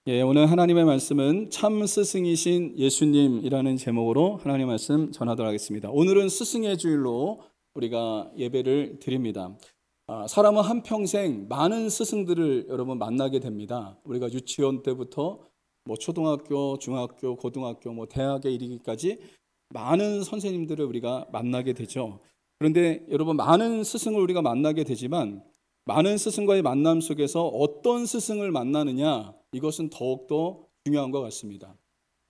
오늘 하나님의 말씀은 참 스승이신 예수님이라는 제목으로 하나님의 말씀 전하도록 하겠습니다. 오늘은 스승의 주일로 우리가 예배를 드립니다. 사람은 한평생 많은 스승들을 여러분 만나게 됩니다. 우리가 유치원 때부터 초등학교, 중학교, 고등학교, 대학에 이르기까지 많은 선생님들을 우리가 만나게 되죠. 그런데 여러분, 많은 스승을 우리가 만나게 되지만 많은 스승과의 만남 속에서 어떤 스승을 만나느냐, 이것은 더욱더 중요한 것 같습니다.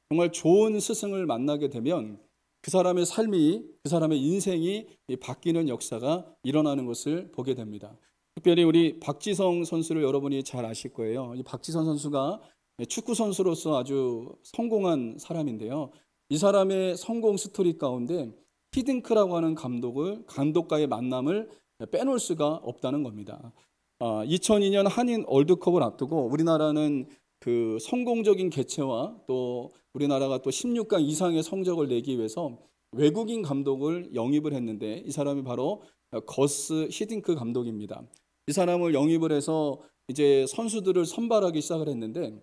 정말 좋은 스승을 만나게 되면 그 사람의 삶이, 그 사람의 인생이 바뀌는 역사가 일어나는 것을 보게 됩니다. 특별히 우리 박지성 선수를 여러분이 잘 아실 거예요. 이 박지성 선수가 축구 선수로서 아주 성공한 사람인데요. 이 사람의 성공 스토리 가운데 히딩크라고 하는 감독과의 만남을 빼놓을 수가 없다는 겁니다. 2002년 한인 월드컵을 앞두고 우리나라는 그 성공적인 개최와 또 우리나라가 또 16강 이상의 성적을 내기 위해서 외국인 감독을 영입을 했는데, 이 사람이 바로 거스 히딩크 감독입니다. 이 사람을 영입을 해서 이제 선수들을 선발하기 시작을 했는데,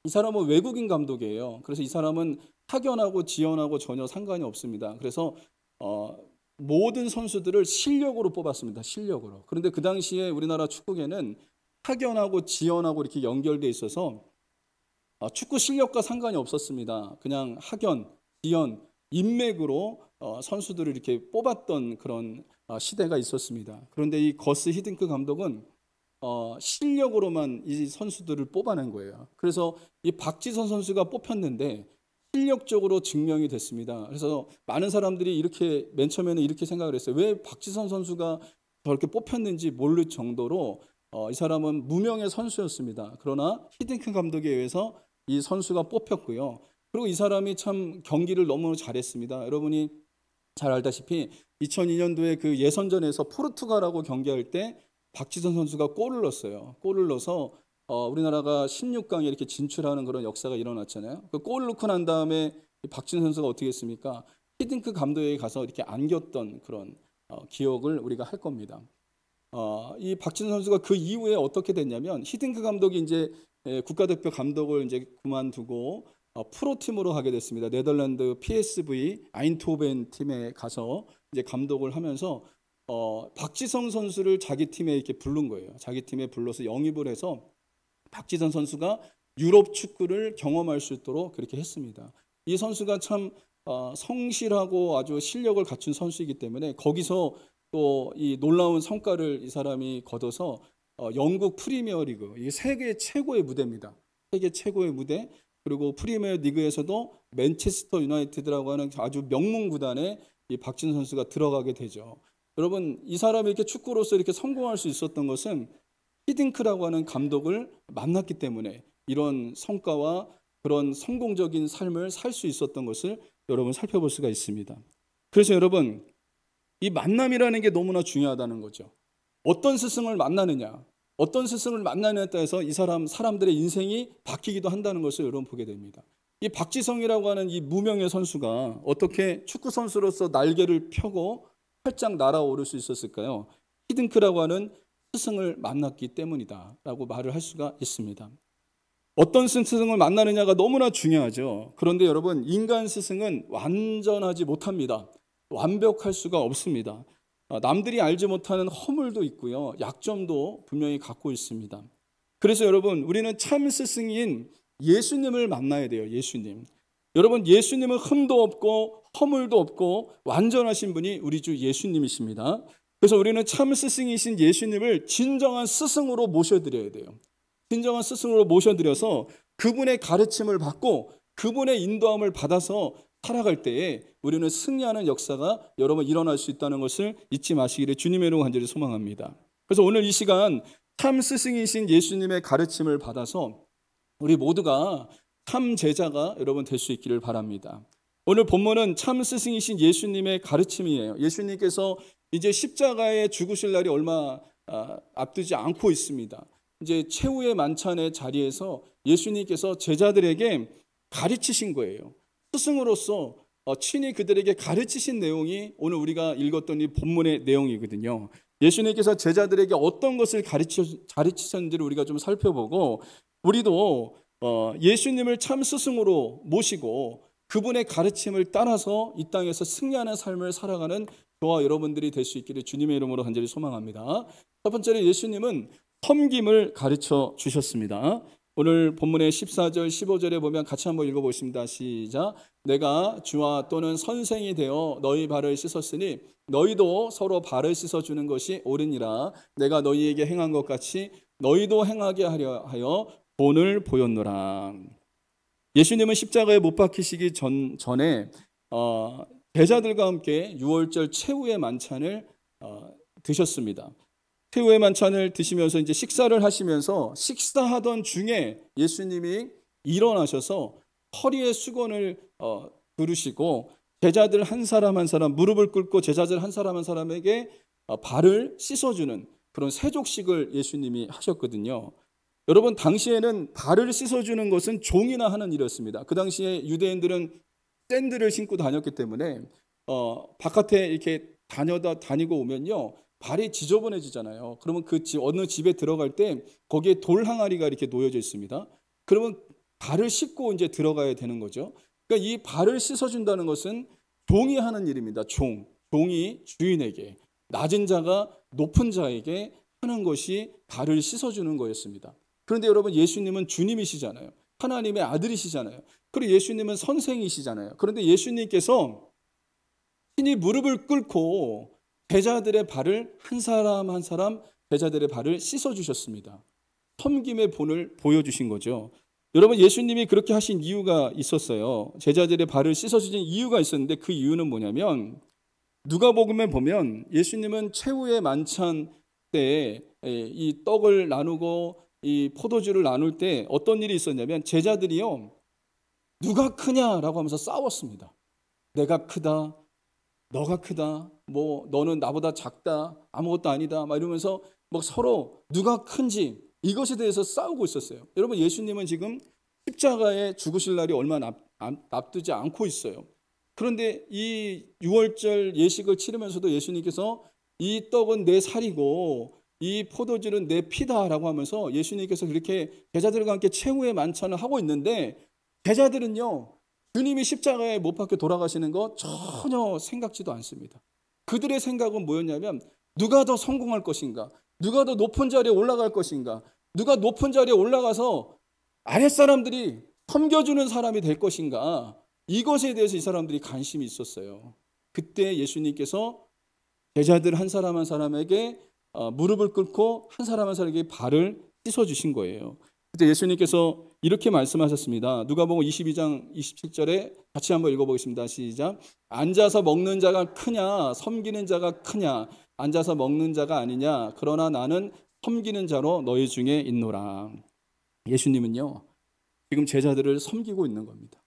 이 사람은 외국인 감독이에요. 그래서 이 사람은 학연하고 지연하고 전혀 상관이 없습니다. 그래서 모든 선수들을 실력으로 뽑았습니다. 실력으로. 그런데 그 당시에 우리나라 축구계는 학연하고 지연하고 이렇게 연결돼 있어서 축구 실력과 상관이 없었습니다. 그냥 학연, 지연, 인맥으로 선수들을 이렇게 뽑았던 그런 시대가 있었습니다. 그런데 이 거스 히딩크 감독은 실력으로만 이 선수들을 뽑아낸 거예요. 그래서 이 박지선 선수가 뽑혔는데 실력적으로 증명이 됐습니다. 그래서 많은 사람들이 이렇게 맨 처음에는 이렇게 생각을 했어요. 왜 박지선 선수가 저렇게 뽑혔는지 모를 정도로 이 사람은 무명의 선수였습니다. 그러나 히딩크 감독에 의해서 이 선수가 뽑혔고요. 그리고 이 사람이 참 경기를 너무 잘했습니다. 여러분이 잘 알다시피 2002년도에 그 예선전에서 포르투갈하고 경기할 때 박지선 선수가 골을 넣었어요. 골을 넣어서 우리나라가 16강에 이렇게 진출하는 그런 역사가 일어났잖아요. 그 골을 넣고 난 다음에 박지선 선수가 어떻게 했습니까? 히딩크 감독에게 가서 이렇게 안겼던 그런 기억을 우리가 할 겁니다. 이 박지선 선수가 그 이후에 어떻게 됐냐면, 히딩크 감독이 이제 국가대표 감독을 이제 그만두고 프로팀으로 가게 됐습니다. 네덜란드 PSV 아인트호벤 팀에 가서 이제 감독을 하면서 박지성 선수를 자기 팀에 이렇게 부른 거예요. 자기 팀에 불러서 영입을 해서 박지성 선수가 유럽 축구를 경험할 수 있도록 그렇게 했습니다. 이 선수가 참 성실하고 아주 실력을 갖춘 선수이기 때문에 거기서 또 이 놀라운 성과를 이 사람이 거둬서 영국 프리미어리그, 이게 세계 최고의 무대입니다. 세계 최고의 무대. 그리고 프리미어 리그에서도 맨체스터 유나이티드라고 하는 아주 명문 구단에 이 박지성 선수가 들어가게 되죠. 여러분, 이 사람이 이렇게 축구로서 이렇게 성공할 수 있었던 것은 히딩크라고 하는 감독을 만났기 때문에 이런 성과와 그런 성공적인 삶을 살 수 있었던 것을 여러분 살펴볼 수가 있습니다. 그래서 여러분, 이 만남이라는 게 너무나 중요하다는 거죠. 어떤 스승을 만나느냐, 어떤 스승을 만나느냐에 따라서 이 사람들의 인생이 바뀌기도 한다는 것을 여러분 보게 됩니다. 이 박지성이라고 하는 이 무명의 선수가 어떻게 축구 선수로서 날개를 펴고 활짝 날아오를 수 있었을까요? 히딩크라고 하는 스승을 만났기 때문이다 라고 말을 할 수가 있습니다. 어떤 스승을 만나느냐가 너무나 중요하죠. 그런데 여러분, 인간 스승은 완전하지 못합니다. 완벽할 수가 없습니다. 남들이 알지 못하는 허물도 있고요, 약점도 분명히 갖고 있습니다. 그래서 여러분, 우리는 참 스승인 예수님을 만나야 돼요. 예수님. 여러분, 예수님은 흠도 없고 허물도 없고 완전하신 분이 우리 주 예수님이십니다. 그래서 우리는 참 스승이신 예수님을 진정한 스승으로 모셔드려야 돼요. 진정한 스승으로 모셔드려서 그분의 가르침을 받고 그분의 인도함을 받아서 살아갈 때에 우리는 승리하는 역사가 여러분 일어날 수 있다는 것을 잊지 마시기를 주님의 이름으로 간절히 소망합니다. 그래서 오늘 이 시간 참 스승이신 예수님의 가르침을 받아서 우리 모두가 참 제자가 여러분 될 수 있기를 바랍니다. 오늘 본문은 참 스승이신 예수님의 가르침이에요. 예수님께서 이제 십자가에 죽으실 날이 얼마 앞두지 않고 있습니다. 이제 최후의 만찬의 자리에서 예수님께서 제자들에게 가르치신 거예요. 스승으로서 친히 그들에게 가르치신 내용이 오늘 우리가 읽었던 이 본문의 내용이거든요. 예수님께서 제자들에게 어떤 것을 가르치셨는지를 우리가 좀 살펴보고, 우리도 예수님을 참 스승으로 모시고 그분의 가르침을 따라서 이 땅에서 승리하는 삶을 살아가는 저와 여러분들이 될 수 있기를 주님의 이름으로 간절히 소망합니다. 첫 번째로 예수님은 섬김을 가르쳐 주셨습니다. 오늘 본문의 14절 15절에 보면 같이 한번 읽어보겠습니다. 시작. 내가 주와 또는 선생이 되어 너희 발을 씻었으니 너희도 서로 발을 씻어주는 것이 옳으니라. 내가 너희에게 행한 것 같이 너희도 행하게 하려 하여 본을 보였노라. 예수님은 십자가에 못 박히시기 전에 제자들과 함께 유월절 최후의 만찬을 드셨습니다. 최후의 만찬을 드시면서 이제 식사를 하시면서 식사하던 중에 예수님이 일어나셔서 허리에 수건을 두르시고 제자들 한 사람 한 사람 무릎을 꿇고 제자들 한 사람 한 사람에게 발을 씻어주는 그런 세족식을 예수님이 하셨거든요. 여러분, 당시에는 발을 씻어주는 것은 종이나 하는 일이었습니다. 그 당시에 유대인들은 샌들을 신고 다녔기 때문에 바깥에 이렇게 다니고 오면요 발이 지저분해지잖아요. 그러면 그 어느 집에 들어갈 때 거기에 돌 항아리가 이렇게 놓여져 있습니다. 그러면 발을 씻고 이제 들어가야 되는 거죠. 그러니까 이 발을 씻어준다는 것은 종이 하는 일입니다. 종이 주인에게, 낮은 자가 높은 자에게 하는 것이 발을 씻어주는 거였습니다. 그런데 여러분, 예수님은 주님이시잖아요. 하나님의 아들이시잖아요. 그리고 예수님은 선생이시잖아요. 그런데 예수님께서 신이 무릎을 꿇고 제자들의 발을 한 사람 한 사람 제자들의 발을 씻어주셨습니다. 섬김의 본을 보여주신 거죠. 여러분, 예수님이 그렇게 하신 이유가 있었어요. 제자들의 발을 씻어주신 이유가 있었는데 그 이유는 뭐냐면 누가복음에 보면 예수님은 최후의 만찬 때 이 떡을 나누고 이 포도주를 나눌 때 어떤 일이 있었냐면 제자들이요 누가 크냐라고 하면서 싸웠습니다. 내가 크다, 너가 크다, 뭐 너는 나보다 작다, 아무것도 아니다 막 이러면서 뭐 서로 누가 큰지 이것에 대해서 싸우고 있었어요. 여러분, 예수님은 지금 십자가에 죽으실 날이 얼마 앞두지 않고 있어요. 그런데 이 유월절 예식을 치르면서도 예수님께서 이 떡은 내 살이고 이 포도주는 내 피다라고 하면서 예수님께서 그렇게 제자들과 함께 최후의 만찬을 하고 있는데 제자들은요 주님이 십자가에 못 박혀 돌아가시는 거 전혀 생각지도 않습니다. 그들의 생각은 뭐였냐면 누가 더 성공할 것인가, 누가 더 높은 자리에 올라갈 것인가, 누가 높은 자리에 올라가서 아랫사람들이 섬겨주는 사람이 될 것인가, 이것에 대해서 이 사람들이 관심이 있었어요. 그때 예수님께서 제자들 한 사람 한 사람에게 무릎을 꿇고 한 사람 한 사람에게 발을 씻어주신 거예요. 그때 예수님께서 이렇게 말씀하셨습니다. 누가복음 22장 27절에 같이 한번 읽어보겠습니다. 시작. 앉아서 먹는 자가 크냐 섬기는 자가 크냐, 앉아서 먹는 자가 아니냐, 그러나 나는 섬기는 자로 너희 중에 있노라. 예수님은요 지금 제자들을 섬기고 있는 겁니다.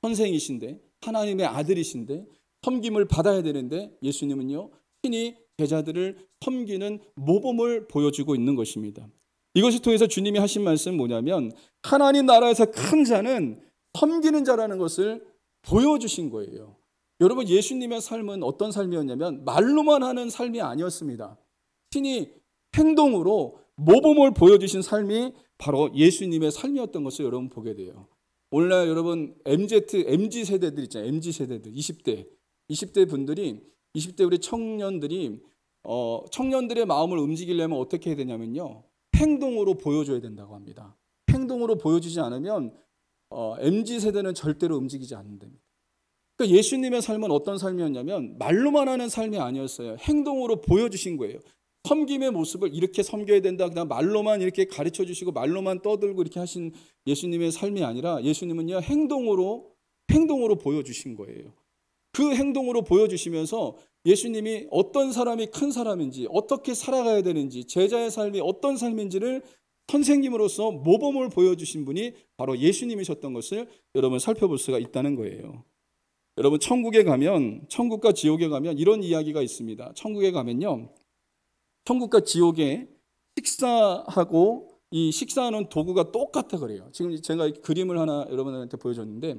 선생이신데 하나님의 아들이신데 섬김을 받아야 되는데 예수님은요 친히 제자들을 섬기는 모범을 보여주고 있는 것입니다. 이것을 통해서 주님이 하신 말씀은 뭐냐면 하나님 나라에서 큰 자는 섬기는 자라는 것을 보여주신 거예요. 여러분, 예수님의 삶은 어떤 삶이었냐면 말로만 하는 삶이 아니었습니다. 친히 행동으로 모범을 보여주신 삶이 바로 예수님의 삶이었던 것을 여러분 보게 돼요. 오늘날 여러분 MZ 세대들 있잖아요. MZ 세대들 20대 분들이 20대 우리 청년들이 청년들의 마음을 움직이려면 어떻게 해야 되냐면요. 행동으로 보여줘야 된다고 합니다. 행동으로 보여주지 않으면 MZ 세대는 절대로 움직이지 않는답니다. 그러니까 예수님의 삶은 어떤 삶이었냐면 말로만 하는 삶이 아니었어요. 행동으로 보여주신 거예요. 섬김의 모습을 이렇게 섬겨야 된다, 그냥 말로만 이렇게 가르쳐 주시고 말로만 떠들고 이렇게 하신 예수님의 삶이 아니라 예수님은요 행동으로 보여주신 거예요. 그 행동으로 보여주시면서 예수님이 어떤 사람이 큰 사람인지, 어떻게 살아가야 되는지, 제자의 삶이 어떤 삶인지를 선생님으로서 모범을 보여주신 분이 바로 예수님이셨던 것을 여러분 살펴볼 수가 있다는 거예요. 여러분, 천국과 지옥에 가면 이런 이야기가 있습니다. 천국에 가면요 천국과 지옥에 식사하고 이 식사하는 도구가 똑같아 그래요. 지금 제가 그림을 하나 여러분들한테 보여줬는데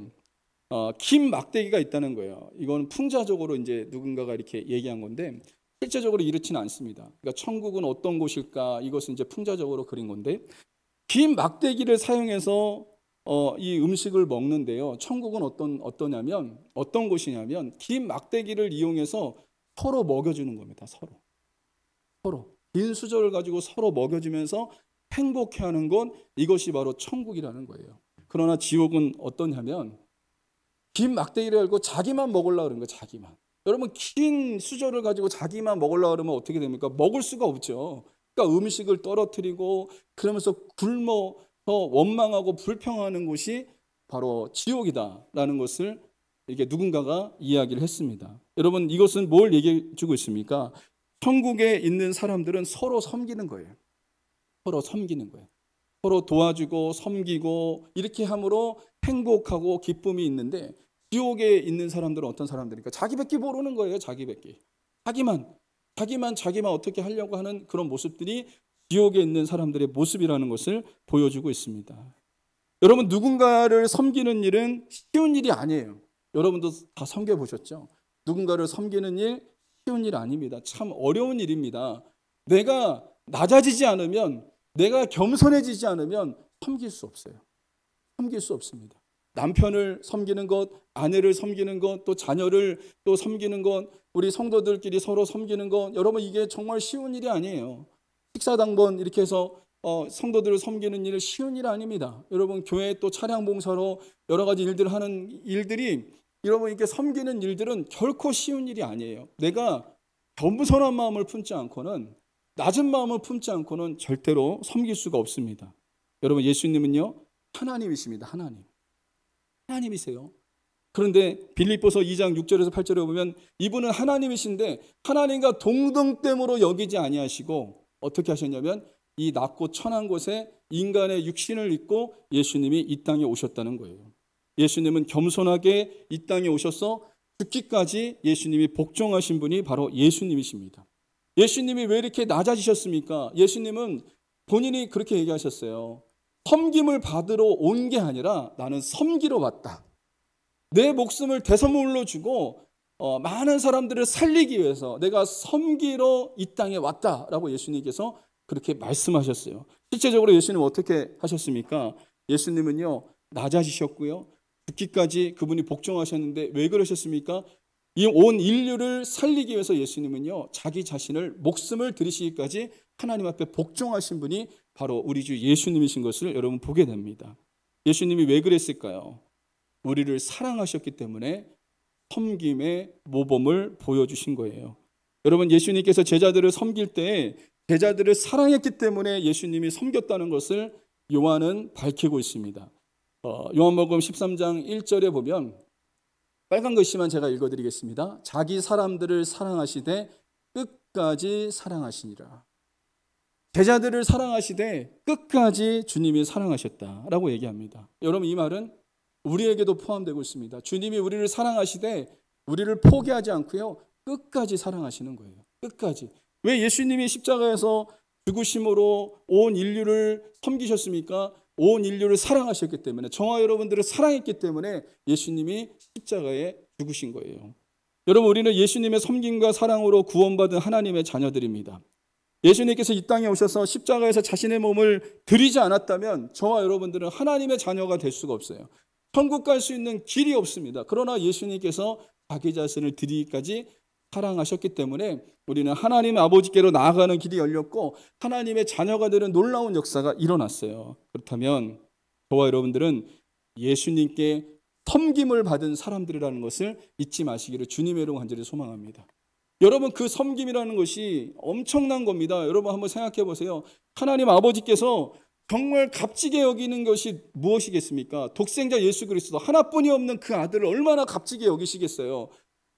긴 막대기가 있다는 거예요. 이건 풍자적으로 이제 누군가가 이렇게 얘기한 건데 실제적으로 이렇지는 않습니다. 그러니까 천국은 어떤 곳일까? 이것은 이제 풍자적으로 그린 건데 긴 막대기를 사용해서 이 음식을 먹는데요. 천국은 어떤 곳이냐면 긴 막대기를 이용해서 서로 먹여주는 겁니다. 서로 긴 수저를 가지고 서로 먹여주면서 행복해하는 것, 이것이 바로 천국이라는 거예요. 그러나 지옥은 어떠냐면 긴 막대기를 열고 자기만 먹으려고 그러는 거예요. 자기만. 여러분, 긴 수저를 가지고 자기만 먹으려고 그러면 어떻게 됩니까? 먹을 수가 없죠. 그러니까 음식을 떨어뜨리고 그러면서 굶어서 원망하고 불평하는 곳이 바로 지옥이다라는 것을 이게 누군가가 이야기를 했습니다. 여러분, 이것은 뭘 얘기해 주고 있습니까? 천국에 있는 사람들은 서로 섬기는 거예요. 서로 섬기는 거예요. 서로 도와주고 섬기고 이렇게 함으로 행복하고 기쁨이 있는데, 지옥에 있는 사람들은 어떤 사람들입니까? 자기밖에 모르는 거예요. 자기밖에. 자기만 어떻게 하려고 하는 그런 모습들이 지옥에 있는 사람들의 모습이라는 것을 보여주고 있습니다. 여러분, 누군가를 섬기는 일은 쉬운 일이 아니에요. 여러분도 다 섬겨보셨죠? 누군가를 섬기는 일 쉬운 일 아닙니다. 참 어려운 일입니다. 내가 낮아지지 않으면, 내가 겸손해지지 않으면 섬길 수 없어요. 섬길 수 없습니다. 남편을 섬기는 것, 아내를 섬기는 것, 또 자녀를 또 섬기는 것, 우리 성도들끼리 서로 섬기는 것, 여러분 이게 정말 쉬운 일이 아니에요. 식사당번 이렇게 해서 성도들을 섬기는 일 쉬운 일 아닙니다. 여러분, 교회 또 차량 봉사로 여러 가지 일들을 하는 일들이, 여러분 이렇게 섬기는 일들은 결코 쉬운 일이 아니에요. 내가 겸손한 마음을 품지 않고는, 낮은 마음을 품지 않고는 절대로 섬길 수가 없습니다. 여러분, 예수님은요 하나님이십니다. 하나님이세요. 그런데 빌립보서 2장 6절에서 8절에 보면 이분은 하나님이신데 하나님과 동등됨으로 여기지 아니하시고 어떻게 하셨냐면 이 낮고 천한 곳에 인간의 육신을 입고 예수님이 이 땅에 오셨다는 거예요. 예수님은 겸손하게 이 땅에 오셔서 죽기까지 예수님이 복종하신 분이 바로 예수님이십니다. 예수님이 왜 이렇게 낮아지셨습니까? 예수님은 본인이 그렇게 얘기하셨어요. 섬김을 받으러 온 게 아니라 나는 섬기러 왔다. 내 목숨을 대선물로 주고 많은 사람들을 살리기 위해서 내가 섬기러 이 땅에 왔다라고 예수님께서 그렇게 말씀하셨어요. 실제적으로 예수님은 어떻게 하셨습니까? 예수님은요 낮아지셨고요. 죽기까지 그분이 복종하셨는데 왜 그러셨습니까? 이 온 인류를 살리기 위해서 예수님은요 자기 자신을 목숨을 들이시기까지 하나님 앞에 복종하신 분이 바로 우리 주 예수님이신 것을 여러분 보게 됩니다. 예수님이 왜 그랬을까요? 우리를 사랑하셨기 때문에 섬김의 모범을 보여주신 거예요. 여러분, 예수님께서 제자들을 섬길 때 제자들을 사랑했기 때문에 예수님이 섬겼다는 것을 요한은 밝히고 있습니다. 요한복음 13장 1절에 보면 빨간 글씨만 제가 읽어드리겠습니다. 자기 사람들을 사랑하시되 끝까지 사랑하시니라. 제자들을 사랑하시되 끝까지 주님이 사랑하셨다라고 얘기합니다. 여러분, 이 말은 우리에게도 포함되고 있습니다. 주님이 우리를 사랑하시되 우리를 포기하지 않고요 끝까지 사랑하시는 거예요. 끝까지. 왜 예수님이 십자가에서 죽으심으로 온 인류를 섬기셨습니까? 온 인류를 사랑하셨기 때문에, 저와 여러분들을 사랑했기 때문에 예수님이 십자가에 죽으신 거예요. 여러분, 우리는 예수님의 섬김과 사랑으로 구원받은 하나님의 자녀들입니다. 예수님께서 이 땅에 오셔서 십자가에서 자신의 몸을 드리지 않았다면 저와 여러분들은 하나님의 자녀가 될 수가 없어요. 천국 갈 수 있는 길이 없습니다. 그러나 예수님께서 자기 자신을 드리기까지 사랑하셨기 때문에 우리는 하나님 아버지께로 나아가는 길이 열렸고 하나님의 자녀가 되는 놀라운 역사가 일어났어요. 그렇다면 저와 여러분들은 예수님께 섬김을 받은 사람들이라는 것을 잊지 마시기를 주님의 이름으로 간절히 소망합니다. 여러분, 그 섬김이라는 것이 엄청난 겁니다. 여러분 한번 생각해 보세요. 하나님 아버지께서 정말 값지게 여기는 것이 무엇이겠습니까? 독생자 예수 그리스도 하나뿐이 없는 그 아들을 얼마나 값지게 여기시겠어요?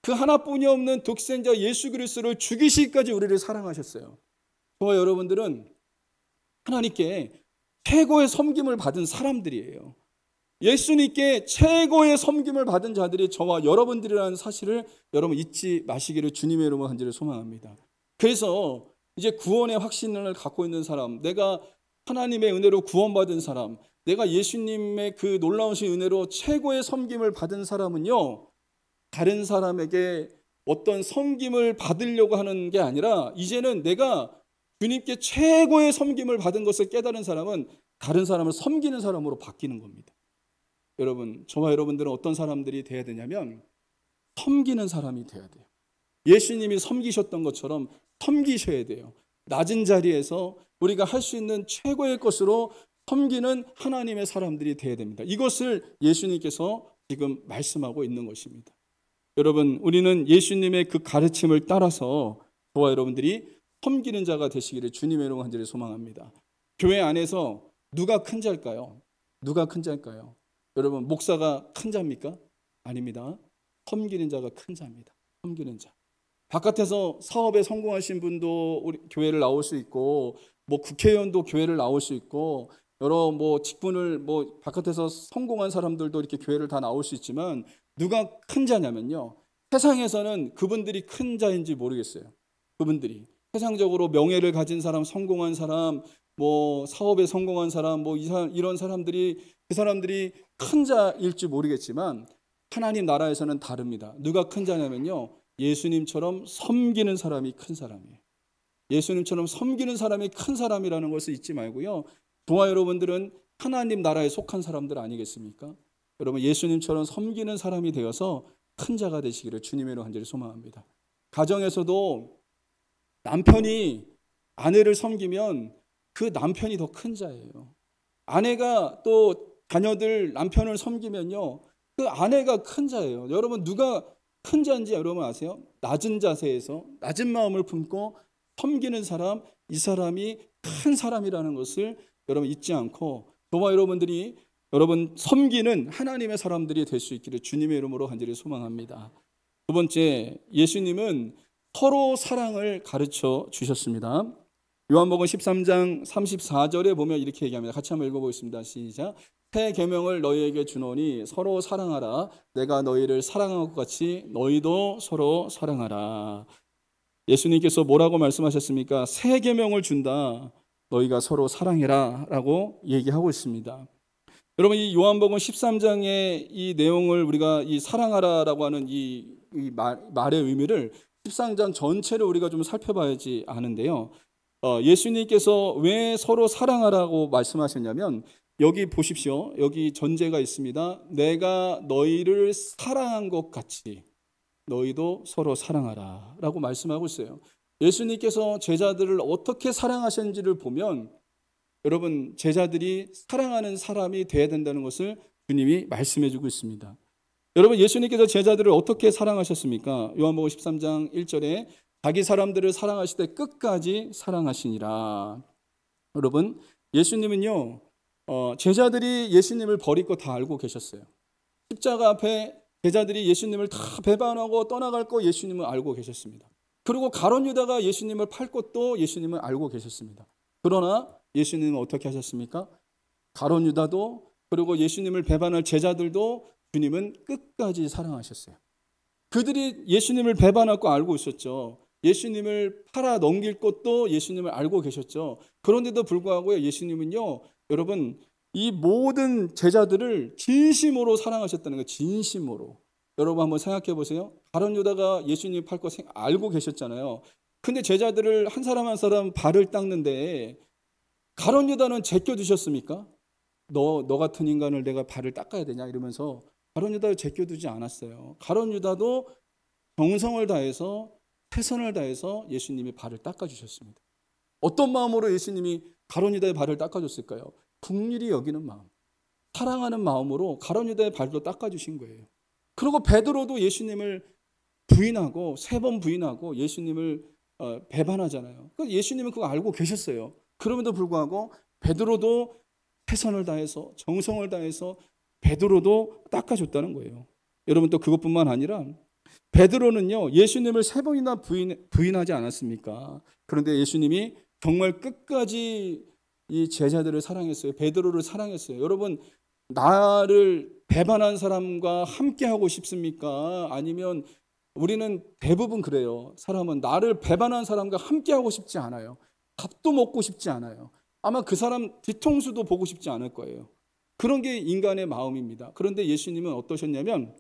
그 하나뿐이 없는 독생자 예수 그리스도를 죽이시기까지 우리를 사랑하셨어요. 저와 여러분들은 하나님께 최고의 섬김을 받은 사람들이에요. 예수님께 최고의 섬김을 받은 자들이 저와 여러분들이라는 사실을 여러분 잊지 마시기를 주님의 이름으로 간절히 소망합니다. 그래서 이제 구원의 확신을 갖고 있는 사람, 내가 하나님의 은혜로 구원받은 사람, 내가 예수님의 그 놀라우신 은혜로 최고의 섬김을 받은 사람은요, 다른 사람에게 어떤 섬김을 받으려고 하는 게 아니라 이제는 내가 주님께 최고의 섬김을 받은 것을 깨달은 사람은 다른 사람을 섬기는 사람으로 바뀌는 겁니다. 여러분, 저와 여러분들은 어떤 사람들이 돼야 되냐면 섬기는 사람이 돼야 돼요. 예수님이 섬기셨던 것처럼 섬기셔야 돼요. 낮은 자리에서 우리가 할 수 있는 최고의 것으로 섬기는 하나님의 사람들이 돼야 됩니다. 이것을 예수님께서 지금 말씀하고 있는 것입니다. 여러분, 우리는 예수님의 그 가르침을 따라서 저와 여러분들이 섬기는 자가 되시기를 주님의 이름으로 간절히 소망합니다. 교회 안에서 누가 큰 자일까요? 누가 큰 자일까요? 여러분, 목사가 큰 자입니까? 아닙니다. 섬기는 자가 큰 자입니다. 섬기는 자. 바깥에서 사업에 성공하신 분도 우리 교회를 나올 수 있고, 뭐 국회의원도 교회를 나올 수 있고, 여러 뭐 직분을 뭐 바깥에서 성공한 사람들도 이렇게 교회를 다 나올 수 있지만, 누가 큰 자냐면요, 세상에서는 그분들이 큰 자인지 모르겠어요. 그분들이 세상적으로 명예를 가진 사람, 성공한 사람, 뭐 사업에 성공한 사람, 뭐 이런 사람들이, 그 사람들이 큰 자일지 모르겠지만 하나님 나라에서는 다릅니다. 누가 큰 자냐면요, 예수님처럼 섬기는 사람이 큰 사람이에요. 예수님처럼 섬기는 사람이 큰 사람이라는 것을 잊지 말고요, 저와 여러분들은 하나님 나라에 속한 사람들 아니겠습니까? 여러분, 예수님처럼 섬기는 사람이 되어서 큰 자가 되시기를 주님의 이름으로 간절히 소망합니다. 가정에서도 남편이 아내를 섬기면 그 남편이 더 큰 자예요. 아내가 또 자녀들 남편을 섬기면요, 그 아내가 큰 자예요. 여러분, 누가 큰 자인지 여러분 아세요? 낮은 자세에서 낮은 마음을 품고 섬기는 사람, 이 사람이 큰 사람이라는 것을 여러분 잊지 않고 저와 여러분들이 여러분 섬기는 하나님의 사람들이 될 수 있기를 주님의 이름으로 간절히 소망합니다. 두 번째, 예수님은 서로 사랑을 가르쳐 주셨습니다. 요한복음 13장 34절에 보면 이렇게 얘기합니다. 같이 한번 읽어보겠습니다. 시작. 새 계명을 너희에게 주노니 서로 사랑하라. 내가 너희를 사랑한 것 같이 너희도 서로 사랑하라. 예수님께서 뭐라고 말씀하셨습니까? 새 계명을 준다. 너희가 서로 사랑해라 라고 얘기하고 있습니다. 여러분, 이 요한복음 13장의 이 내용을 우리가 이 사랑하라라고 하는 이 말의 의미를 13장 전체를 우리가 좀 살펴봐야지 아는데요. 예수님께서 왜 서로 사랑하라고 말씀하셨냐면, 여기 보십시오. 여기 전제가 있습니다. 내가 너희를 사랑한 것 같이 너희도 서로 사랑하라 라고 말씀하고 있어요. 예수님께서 제자들을 어떻게 사랑하셨는지를 보면 여러분, 제자들이 사랑하는 사람이 되어야 된다는 것을 주님이 말씀해 주고 있습니다. 여러분, 예수님께서 제자들을 어떻게 사랑하셨습니까? 요한복음 13장 1절에 자기 사람들을 사랑하실 때 끝까지 사랑하시니라. 여러분, 예수님은요, 제자들이 예수님을 버릴 거 다 알고 계셨어요. 십자가 앞에 제자들이 예수님을 다 배반하고 떠나갈 거 예수님은 알고 계셨습니다. 그리고 가룟 유다가 예수님을 팔 것도 예수님은 알고 계셨습니다. 그러나 예수님은 어떻게 하셨습니까? 가룟 유다도 그리고 예수님을 배반할 제자들도 주님은 끝까지 사랑하셨어요. 그들이 예수님을 배반할 거 알고 있었죠. 예수님을 팔아 넘길 것도 예수님을 알고 계셨죠. 그런데도 불구하고 예수님은요, 여러분, 이 모든 제자들을 진심으로 사랑하셨다는 거예요. 진심으로. 여러분 한번 생각해 보세요. 가룟 유다가 예수님 팔 거 알고 계셨잖아요. 근데 제자들을 한 사람 한 사람 발을 닦는데 가룟 유다는 제껴두셨습니까? 너 같은 인간을 내가 발을 닦아야 되냐 이러면서 가룟 유다를 제껴두지 않았어요. 가룟 유다도 정성을 다해서 최선을 다해서 예수님의 발을 닦아주셨습니다. 어떤 마음으로 예수님이 가룟 유다의 발을 닦아줬을까요? 긍휼히 여기는 마음, 사랑하는 마음으로 가룟 유다의 발도 닦아주신 거예요. 그리고 베드로도 예수님을 부인하고 3번 부인하고 예수님을 배반하잖아요. 예수님은 그거 알고 계셨어요. 그럼에도 불구하고 베드로도 최선을 다해서 정성을 다해서 베드로도 닦아줬다는 거예요. 여러분, 또 그것뿐만 아니라 베드로는요, 예수님을 3번이나 부인하지 않았습니까? 그런데 예수님이 정말 끝까지 이 제자들을 사랑했어요. 베드로를 사랑했어요. 여러분, 나를 배반한 사람과 함께하고 싶습니까? 아니면 우리는 대부분 그래요. 사람은 나를 배반한 사람과 함께하고 싶지 않아요. 밥도 먹고 싶지 않아요. 아마 그 사람 뒤통수도 보고 싶지 않을 거예요. 그런 게 인간의 마음입니다. 그런데 예수님은 어떠셨냐면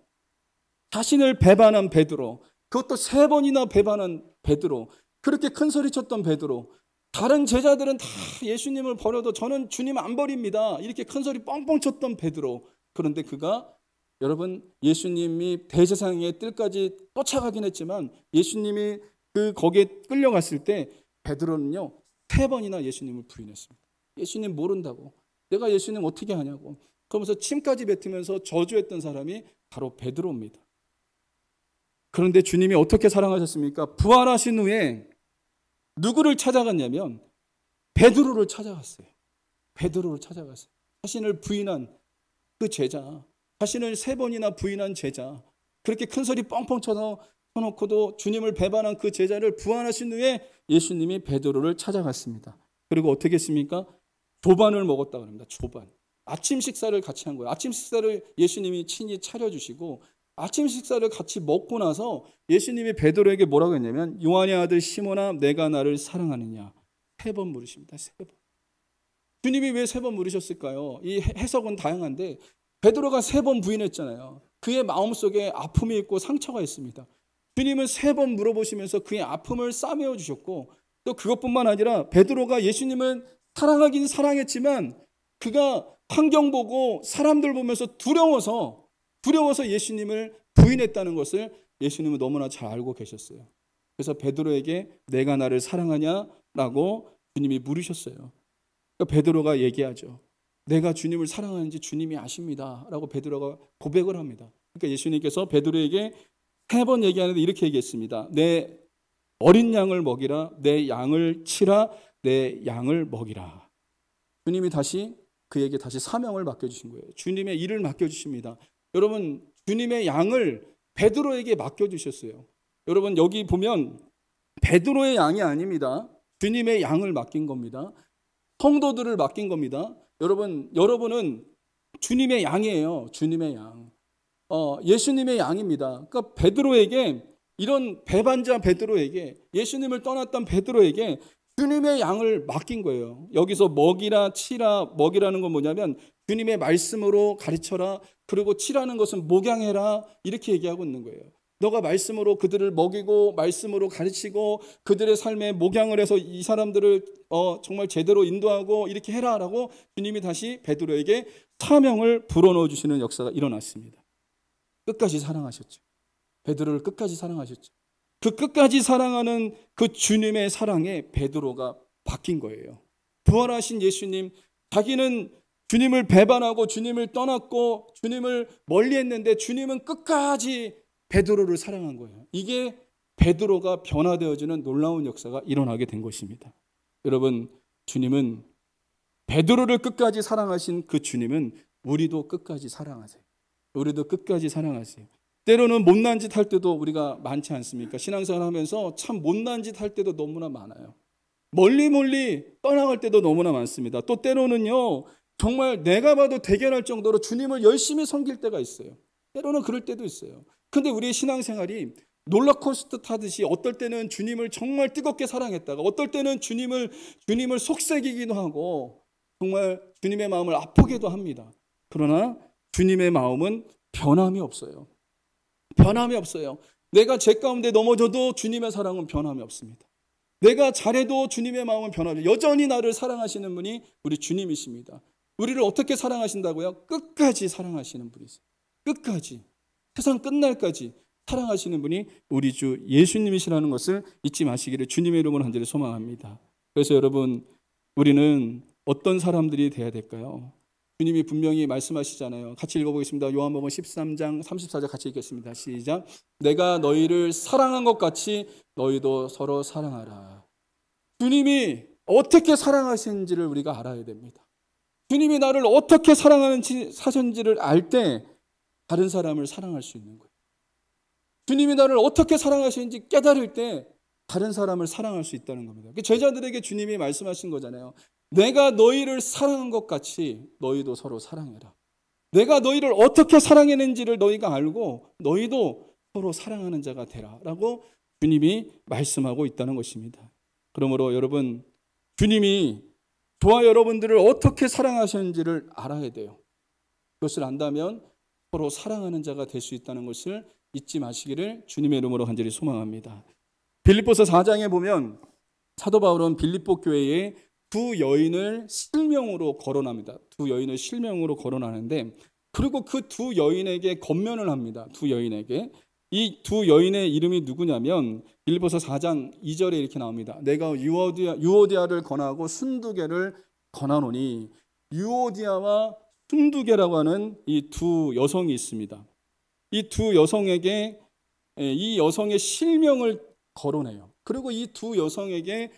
자신을 배반한 베드로, 그것도 3번이나 배반한 베드로, 그렇게 큰 소리 쳤던 베드로, 다른 제자들은 다 예수님을 버려도 저는 주님 안 버립니다, 이렇게 큰 소리 뻥뻥 쳤던 베드로, 그런데 그가 여러분 예수님이 대제사장의 뜰까지 쫓아가긴 했지만 예수님이 거기에 끌려갔을 때 베드로는요 3번이나 예수님을 부인했습니다. 예수님 모른다고. 내가 예수님 어떻게 하냐고. 그러면서 침까지 뱉으면서 저주했던 사람이 바로 베드로입니다. 그런데 주님이 어떻게 사랑하셨습니까? 부활하신 후에 누구를 찾아갔냐면 베드로를 찾아갔어요. 베드로를 찾아갔어요. 자신을 부인한 그 제자, 자신을 3번이나 부인한 제자, 그렇게 큰 소리 뻥뻥 쳐놓고도 주님을 배반한 그 제자를 부활하신 후에 예수님이 베드로를 찾아갔습니다. 그리고 어떻게 했습니까? 조반을 먹었다고 합니다. 조반. 아침 식사를 같이 한 거예요. 아침 식사를 예수님이 친히 차려주시고 아침 식사를 같이 먹고 나서 예수님이 베드로에게 뭐라고 했냐면 요한의 아들 시몬아 내가 나를 사랑하느냐 3번 물으십니다. 3번. 주님이 왜 3번 물으셨을까요? 이 해석은 다양한데 베드로가 3번 부인했잖아요. 그의 마음속에 아픔이 있고 상처가 있습니다. 주님은 3번 물어보시면서 그의 아픔을 싸매어 주셨고 또 그것뿐만 아니라 베드로가 예수님을 사랑하긴 사랑했지만 그가 환경 보고 사람들 보면서 두려워서 예수님을 부인했다는 것을 예수님은 너무나 잘 알고 계셨어요. 그래서 베드로에게 내가 나를 사랑하냐라고 주님이 물으셨어요. 그러니까 베드로가 얘기하죠. 내가 주님을 사랑하는지 주님이 아십니다 라고 베드로가 고백을 합니다. 그러니까 예수님께서 베드로에게 3번 얘기하는데 이렇게 얘기했습니다. 내 어린 양을 먹이라, 내 양을 치라, 내 양을 먹이라. 주님이 그에게 다시 사명을 맡겨주신 거예요. 주님의 일을 맡겨주십니다. 여러분 주님의 양을 베드로에게 맡겨주셨어요. 여러분 여기 보면 베드로의 양이 아닙니다. 주님의 양을 맡긴 겁니다. 성도들을 맡긴 겁니다. 여러분은 주님의 양이에요. 주님의 양. 예수님의 양입니다. 그러니까 베드로에게 이런 배반자 베드로에게 예수님을 떠났던 베드로에게 주님의 양을 맡긴 거예요. 여기서 먹이라 치라 먹이라는 건 뭐냐면 주님의 말씀으로 가르쳐라 그리고 치라는 것은 목양해라 이렇게 얘기하고 있는 거예요. 너가 말씀으로 그들을 먹이고 말씀으로 가르치고 그들의 삶에 목양을 해서 이 사람들을 정말 제대로 인도하고 이렇게 해라라고 주님이 다시 베드로에게 사명을 불어넣어 주시는 역사가 일어났습니다. 끝까지 사랑하셨죠. 베드로를 끝까지 사랑하셨죠. 그 끝까지 사랑하는 그 주님의 사랑에 베드로가 바뀐 거예요. 부활하신 예수님, 자기는 주님을 배반하고 주님을 떠났고 주님을 멀리했는데 주님은 끝까지 베드로를 사랑한 거예요. 이게 베드로가 변화되어지는 놀라운 역사가 일어나게 된 것입니다. 여러분, 주님은 베드로를 끝까지 사랑하신 그 주님은 우리도 끝까지 사랑하세요. 우리도 끝까지 사랑하세요. 때로는 못난 짓 할 때도 우리가 많지 않습니까? 신앙생활 하면서 참 못난 짓 할 때도 너무나 많아요. 멀리 떠나갈 때도 너무나 많습니다. 또 때로는요, 정말 내가 봐도 대견할 정도로 주님을 열심히 섬길 때가 있어요. 때로는 그럴 때도 있어요. 근데 우리의 신앙생활이 롤러코스터 타듯이 어떨 때는 주님을 정말 뜨겁게 사랑했다가 어떨 때는 주님을 속삭이기도 하고 정말 주님의 마음을 아프게도 합니다. 그러나 주님의 마음은 변함이 없어요. 변함이 없어요. 내가 죄 가운데 넘어져도 주님의 사랑은 변함이 없습니다. 내가 잘해도 주님의 마음은 변함이 없어요. 여전히 나를 사랑하시는 분이 우리 주님이십니다. 우리를 어떻게 사랑하신다고요? 끝까지 사랑하시는 분이세요. 끝까지. 세상 끝날까지 사랑하시는 분이 우리 주 예수님이시라는 것을 잊지 마시기를 주님의 이름으로 간절히 소망합니다. 그래서 여러분, 우리는 어떤 사람들이 돼야 될까요? 주님이 분명히 말씀하시잖아요. 같이 읽어보겠습니다. 요한복음 13장 34절 같이 읽겠습니다. 시작. 내가 너희를 사랑한 것 같이 너희도 서로 사랑하라. 주님이 어떻게 사랑하시는지를 우리가 알아야 됩니다. 주님이 나를 어떻게 사랑하는지를 알 때 다른 사람을 사랑할 수 있는 거예요. 주님이 나를 어떻게 사랑하시는지 깨달을 때 다른 사람을 사랑할 수 있다는 겁니다. 제자들에게 주님이 말씀하신 거잖아요. 내가 너희를 사랑한 것 같이 너희도 서로 사랑해라. 내가 너희를 어떻게 사랑했는지를 너희가 알고 너희도 서로 사랑하는 자가 되라 라고 주님이 말씀하고 있다는 것입니다. 그러므로 여러분, 주님이 저와 여러분들을 어떻게 사랑하셨는지를 알아야 돼요. 그것을 안다면 서로 사랑하는 자가 될 수 있다는 것을 잊지 마시기를 주님의 이름으로 간절히 소망합니다. 빌립보서 4장에 보면 사도 바울은 빌립보 교회에 두 여인을 실명으로 거론합니다. 두 여인을 실명으로 거론하는데 그리고 그 두 여인에게 권면을 합니다. 두 여인에게. 이 두 여인의 이름이 누구냐면 빌립보서 4장 2절에 이렇게 나옵니다. 내가 유오디아를 권하고 순두개를 권하노니, 유오디아와 순두개라고 하는 이 두 여성이 있습니다. 이 두 여성에게 이 여성의 실명을 거론해요. 그리고 이 두 여성에게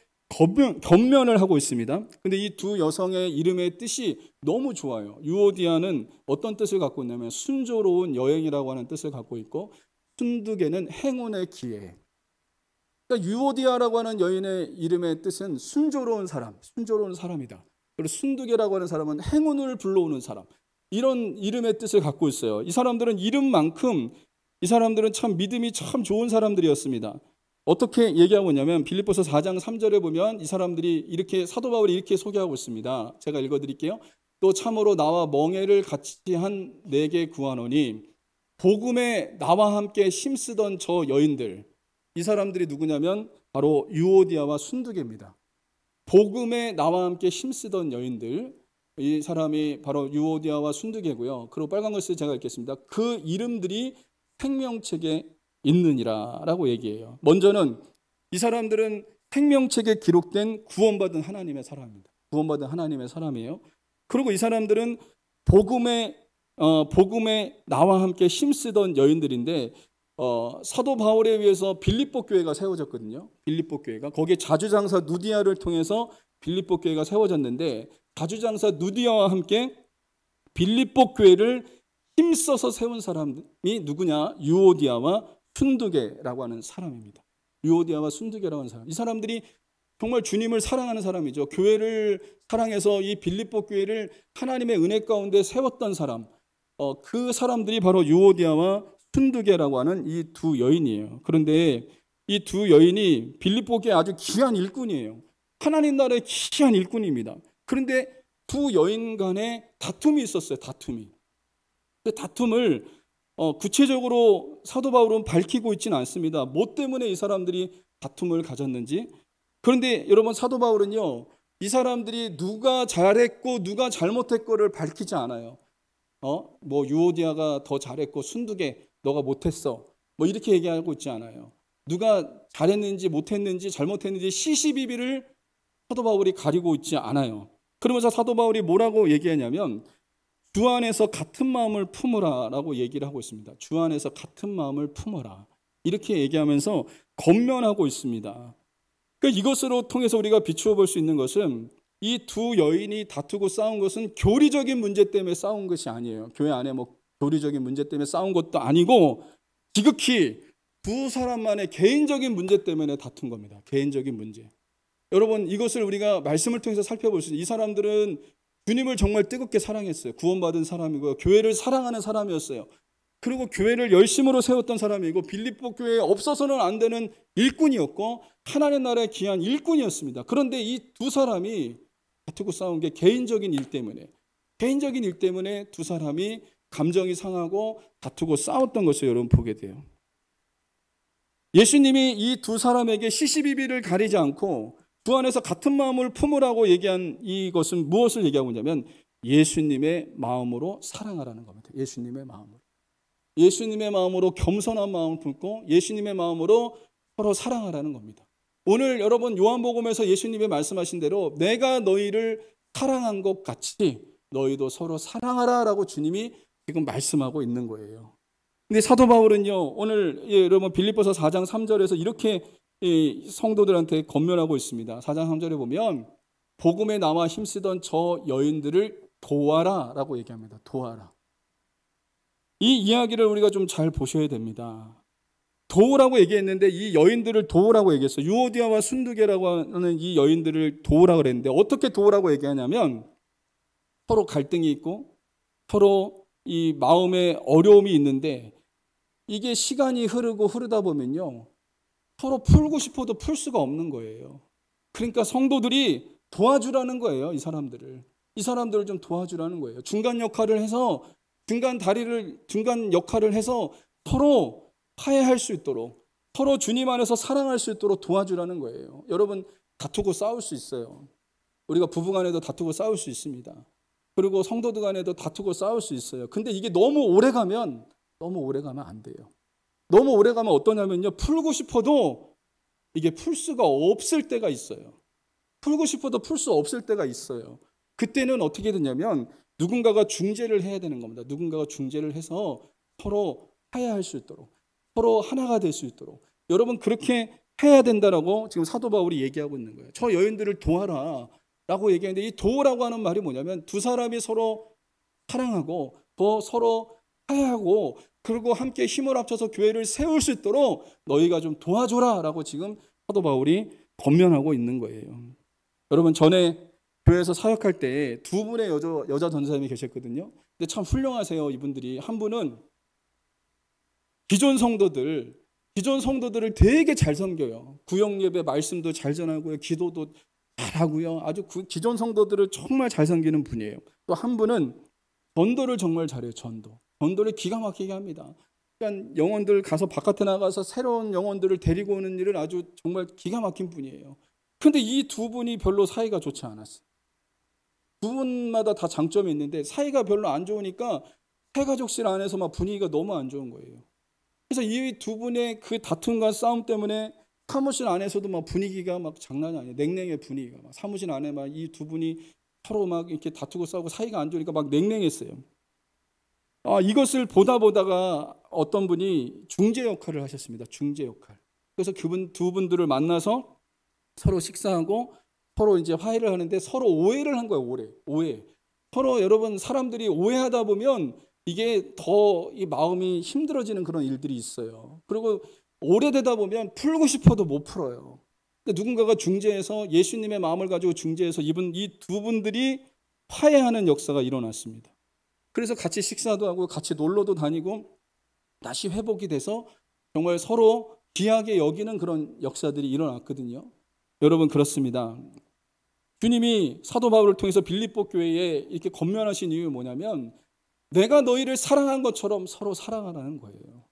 권면을 하고 있습니다. 근데 이 두 여성의 이름의 뜻이 너무 좋아요. 유오디아는 어떤 뜻을 갖고 있냐면 순조로운 여행이라고 하는 뜻을 갖고 있고, 순두개는 행운의 기회. 그러니까 유오디아라고 하는 여인의 이름의 뜻은 순조로운 사람, 순조로운 사람이다. 그리고 순두개라고 하는 사람은 행운을 불러오는 사람. 이런 이름의 뜻을 갖고 있어요. 이 사람들은 이름만큼 이 사람들은 참 믿음이 참 좋은 사람들이었습니다. 어떻게 얘기하고 있냐면 빌립보서 4장 3절에 보면 이 사람들이 이렇게, 사도 바울이 이렇게 소개하고 있습니다. 제가 읽어드릴게요. 또 참으로 나와 멍에를 같이 한 내게 구하노니, 복음에 나와 함께 힘쓰던 저 여인들, 이 사람들이 누구냐면 바로 유오디아와 순두개입니다. 복음에 나와 함께 힘쓰던 여인들, 이 사람이 바로 유오디아와 순두개고요. 그리고 빨간 글씨 제가 읽겠습니다. 그 이름들이 생명책에 있느니라 라고 얘기해요. 먼저는 이 사람들은 생명책에 기록된 구원받은 하나님의 사람입니다. 구원받은 하나님의 사람이에요. 그리고 이 사람들은 복음에 나와 함께 힘쓰던 여인들인데, 사도 바울에 의해서 빌립보 교회가 세워졌거든요. 빌립보 교회가. 거기에 자주장사 누디아를 통해서 빌립보 교회가 세워졌는데, 자주장사 누디아와 함께 빌립보 교회를 힘써서 세운 사람이 누구냐? 유오디아와 순두개라고 하는 사람입니다. 유오디아와 순두개라고 하는 사람. 이 사람들이 정말 주님을 사랑하는 사람이죠. 교회를 사랑해서 이 빌립보 교회를 하나님의 은혜 가운데 세웠던 사람. 그 사람들이 바로 유오디아와 순두개라고 하는 이 두 여인이에요. 그런데 이 두 여인이 빌립보 교회 아주 귀한 일꾼이에요. 하나님 나라의 귀한 일꾼입니다. 그런데 두 여인 간에 다툼이 있었어요. 다툼이. 그 다툼을 구체적으로 사도 바울은 밝히고 있지는 않습니다. 뭐 때문에 이 사람들이 다툼을 가졌는지. 그런데 여러분, 사도 바울은요, 이 사람들이 누가 잘했고 누가 잘못했고를 밝히지 않아요. 뭐 유오디아가 더 잘했고 순두개 너가 못했어, 뭐 이렇게 얘기하고 있지 않아요. 누가 잘했는지 못했는지 잘못했는지 시시비비를 사도 바울이 가리고 있지 않아요. 그러면서 사도 바울이 뭐라고 얘기하냐면 주 안에서 같은 마음을 품으라 라고 얘기를 하고 있습니다. 주 안에서 같은 마음을 품어라, 이렇게 얘기하면서 권면하고 있습니다. 그러니까 이것으로 통해서 우리가 비추어 볼 수 있는 것은, 이 두 여인이 다투고 싸운 것은 교리적인 문제 때문에 싸운 것이 아니에요. 교회 안에 뭐 교리적인 문제 때문에 싸운 것도 아니고, 지극히 두 사람만의 개인적인 문제 때문에 다툰 겁니다. 개인적인 문제. 여러분, 이것을 우리가 말씀을 통해서 살펴볼 수 있어요. 이 사람들은 주님을 정말 뜨겁게 사랑했어요. 구원받은 사람이고요. 교회를 사랑하는 사람이었어요. 그리고 교회를 열심으로 세웠던 사람이고, 빌립보 교회에 없어서는 안 되는 일꾼이었고, 하나님 나라의 귀한 일꾼이었습니다. 그런데 이 두 사람이 다투고 싸운 게 개인적인 일 때문에 두 사람이 감정이 상하고 다투고 싸웠던 것을 여러분 보게 돼요. 예수님이 이 두 사람에게 시시비비를 가리지 않고 주 안에서 같은 마음을 품으라고 얘기한 이것은 무엇을 얘기하고 있냐면 예수님의 마음으로 사랑하라는 겁니다. 예수님의 마음으로 겸손한 마음을 품고 예수님의 마음으로 서로 사랑하라는 겁니다. 오늘 여러분, 요한복음에서 예수님이 말씀하신 대로 내가 너희를 사랑한 것 같이 너희도 서로 사랑하라 라고 주님이 지금 말씀하고 있는 거예요. 근데 사도 바울은요, 오늘 여러분 빌립보서 4장 3절에서 이렇게 성도들한테 권면하고 있습니다. 4장 3절에 보면 복음에 나와 힘쓰던 저 여인들을 도와라 라고 얘기합니다. 도와라. 이 이야기를 우리가 좀 잘 보셔야 됩니다. 도우라고 얘기했는데 이 여인들을 도우라고 얘기했어요. 유오디아와 순두개라고 하는 이 여인들을 도우라고 그랬는데, 어떻게 도우라고 얘기하냐면 서로 갈등이 있고 서로 이 마음에 어려움이 있는데, 이게 시간이 흐르다 보면요, 서로 풀고 싶어도 풀 수가 없는 거예요. 그러니까 성도들이 도와주라는 거예요. 이 사람들을 좀 도와주라는 거예요. 중간 역할을 해서 서로 화해할 수 있도록, 서로 주님 안에서 사랑할 수 있도록 도와주라는 거예요. 여러분, 다투고 싸울 수 있어요. 우리가 부부간에도 다투고 싸울 수 있습니다. 그리고 성도들 간에도 다투고 싸울 수 있어요. 근데 이게 너무 오래 가면 안 돼요. 너무 오래 가면 어떠냐면요. 풀고 싶어도 이게 풀 수가 없을 때가 있어요. 풀고 싶어도 풀 수 없을 때가 있어요. 그때는 어떻게 되냐면 누군가가 중재를 해야 되는 겁니다. 누군가가 중재를 해서 서로 화해할 수 있도록, 서로 하나가 될 수 있도록. 여러분 그렇게 해야 된다라고 지금 사도 바울이 얘기하고 있는 거예요. 저 여인들을 도와라라고 얘기하는데 이 도우라고 하는 말이 뭐냐면 두 사람이 서로 사랑하고 더 서로 화해하고 그리고 함께 힘을 합쳐서 교회를 세울 수 있도록 너희가 좀 도와줘라라고 지금 사도 바울이 권면하고 있는 거예요. 여러분 전에 교회에서 사역할 때 두 분의 여자 전사님이 계셨거든요. 근데 참 훌륭하세요. 이분들이 한 분은 기존 성도들을 되게 잘 섬겨요. 구역 예배 말씀도 잘 전하고요. 기도도 잘하고요. 아주 기존 성도들을 정말 잘 섬기는 분이에요. 또 한 분은 전도를 정말 잘해요. 전도를 기가 막히게 합니다. 그러니까 영혼들 가서 바깥에 나가서 새로운 영혼들을 데리고 오는 일을 아주 정말 기가 막힌 분이에요. 근데 이 두 분이 별로 사이가 좋지 않았어요. 두 분마다 다 장점이 있는데 사이가 별로 안 좋으니까 새가족실 안에서 막 분위기가 너무 안 좋은 거예요. 그래서 이 두 분의 그 다툼과 싸움 때문에 사무실 안에서도 막 분위기가 막 장난이 아니에요. 냉랭의 분위기가 막 사무실 안에 막 이 두 분이 서로 막 이렇게 다투고 싸우고 사이가 안 좋으니까 막 냉랭했어요. 이것을 보다가 어떤 분이 중재 역할을 하셨습니다. 중재 역할. 그래서 그분 두 분들을 만나서 서로 식사하고 서로 이제 화해를 하는데 서로 오해를 한 거예요. 오해. 서로 여러분 사람들이 오해하다 보면 이게 더 이 마음이 힘들어지는 그런 일들이 있어요. 그리고 오래되다 보면 풀고 싶어도 못 풀어요. 누군가가 중재해서 예수님의 마음을 가지고 중재해서 이 두 분들이 화해하는 역사가 일어났습니다. 그래서 같이 식사도 하고 같이 놀러도 다니고 다시 회복이 돼서 정말 서로 귀하게 여기는 그런 역사들이 일어났거든요. 여러분 그렇습니다. 주님이 사도 바울을 통해서 빌립보 교회에 이렇게 권면하신 이유가 뭐냐면 내가 너희를 사랑한 것처럼 서로 사랑하라는 거예요.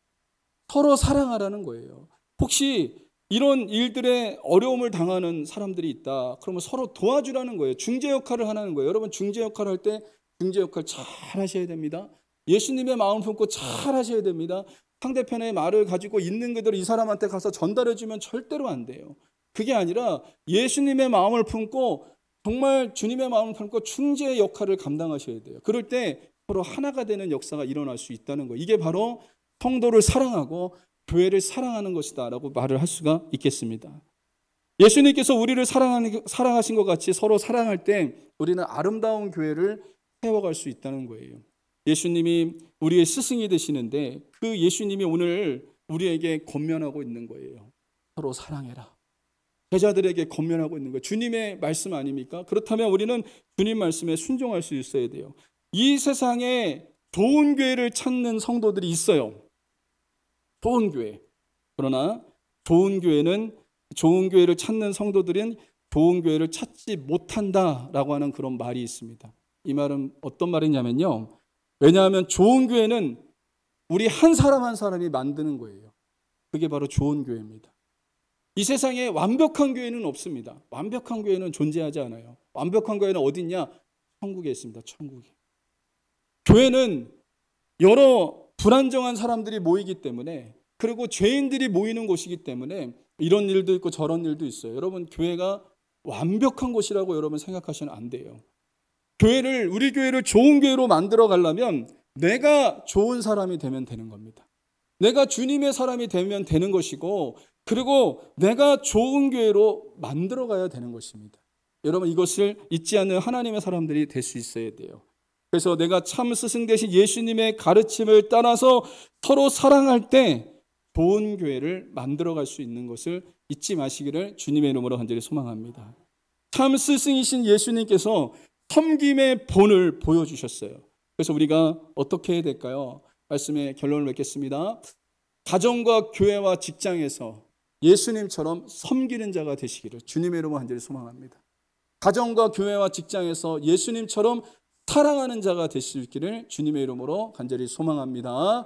서로 사랑하라는 거예요. 혹시 이런 일들에 어려움을 당하는 사람들이 있다. 그러면 서로 도와주라는 거예요. 중재 역할을 하는 거예요. 여러분 중재 역할을 할 때 중재 역할 잘 하셔야 됩니다. 예수님의 마음 품고 잘 하셔야 됩니다. 상대편의 말을 가지고 있는 그대로 이 사람한테 가서 전달해 주면 절대로 안 돼요. 그게 아니라 예수님의 마음을 품고 정말 주님의 마음을 품고 중재의 역할을 감당하셔야 돼요. 그럴 때 서로 하나가 되는 역사가 일어날 수 있다는 거예요. 이게 바로 성도를 사랑하고 교회를 사랑하는 것이다 라고 말을 할 수가 있겠습니다. 예수님께서 우리를 사랑하신 것 같이 서로 사랑할 때 우리는 아름다운 교회를 세워갈 수 있다는 거예요. 예수님이 우리의 스승이 되시는데 그 예수님이 오늘 우리에게 권면하고 있는 거예요. 서로 사랑해라. 제자들에게 권면하고 있는 거예요. 주님의 말씀 아닙니까? 그렇다면 우리는 주님 말씀에 순종할 수 있어야 돼요. 이 세상에 좋은 교회를 찾는 성도들이 있어요. 좋은 교회. 그러나 좋은 교회를 찾는 성도들은 좋은 교회를 찾지 못한다라고 하는 그런 말이 있습니다. 이 말은 어떤 말이냐면요. 왜냐하면 좋은 교회는 우리 한 사람 한 사람이 만드는 거예요. 그게 바로 좋은 교회입니다. 이 세상에 완벽한 교회는 없습니다. 완벽한 교회는 존재하지 않아요. 완벽한 교회는 어디 있냐? 천국에 있습니다. 천국에. 교회는 여러 불안정한 사람들이 모이기 때문에 그리고 죄인들이 모이는 곳이기 때문에 이런 일도 있고 저런 일도 있어요. 여러분 교회가 완벽한 곳이라고 여러분 생각하시면 안 돼요. 우리 교회를 좋은 교회로 만들어 가려면 내가 좋은 사람이 되면 되는 겁니다. 내가 주님의 사람이 되면 되는 것이고 그리고 내가 좋은 교회로 만들어 가야 되는 것입니다. 여러분 이것을 잊지 않는 하나님의 사람들이 될 수 있어야 돼요. 그래서 내가 참 스승 되신 예수님의 가르침을 따라서 서로 사랑할 때 좋은 교회를 만들어 갈 수 있는 것을 잊지 마시기를 주님의 이름으로 간절히 소망합니다. 참 스승이신 예수님께서 섬김의 본을 보여주셨어요. 그래서 우리가 어떻게 해야 될까요? 말씀의 결론을 맺겠습니다. 가정과 교회와 직장에서 예수님처럼 섬기는 자가 되시기를 주님의 이름으로 간절히 소망합니다. 가정과 교회와 직장에서 예수님처럼 사랑하는 자가 되시기를 주님의 이름으로 간절히 소망합니다.